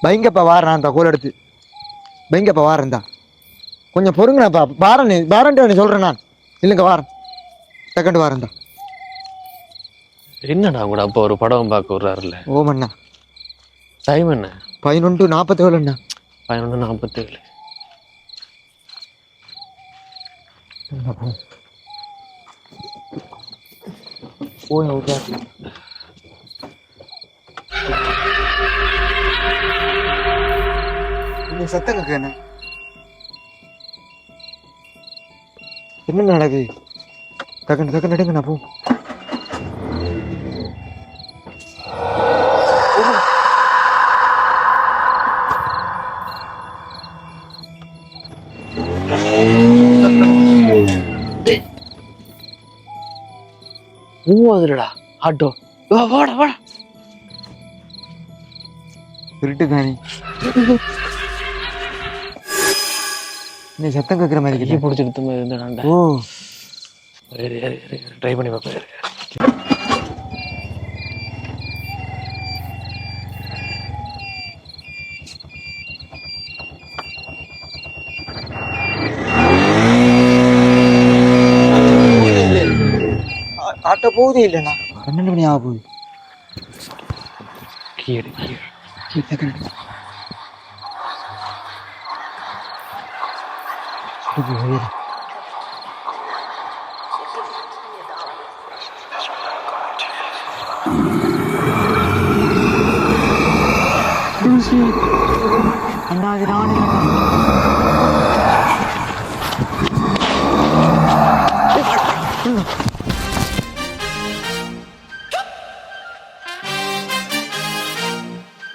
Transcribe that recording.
பயங்கப்பா வாரேன் அந்த கோல் எடுத்து பயங்கப்பா வாரேன் தான் கொஞ்சம் பொறுங்கண்ணாப்பா வாரேன் வாரன்ட்டு சொல்கிறேன் நான் இல்லைங்க வாரேன் செகண்ட் வாரேன் தான் என்னண்ணா கூட அப்போ ஒரு படம் பார்க்க விட்றாருல்ல ஓமண்ணா டைம் என்ன 11:47 அண்ணா 11:47 போய் விட்டா இந்த சத்தம் கேட்க என்ன நடக்குது டக்குன்னு எடுங்க நான் போ மூவாதுடா ஆட்டோ வாடா வாடா இருட்டு காணி நீ சத்தம் கேட்குற மாதிரி கையை பிடிச்சிட்டு இருந்தாண்டா ஓ ட்ரை பண்ணி பார்ப்பேன் ஆட்டோ போகுதே இல்லைண்ணா 12 மணி ஆக போகுது கீழே அண்ணா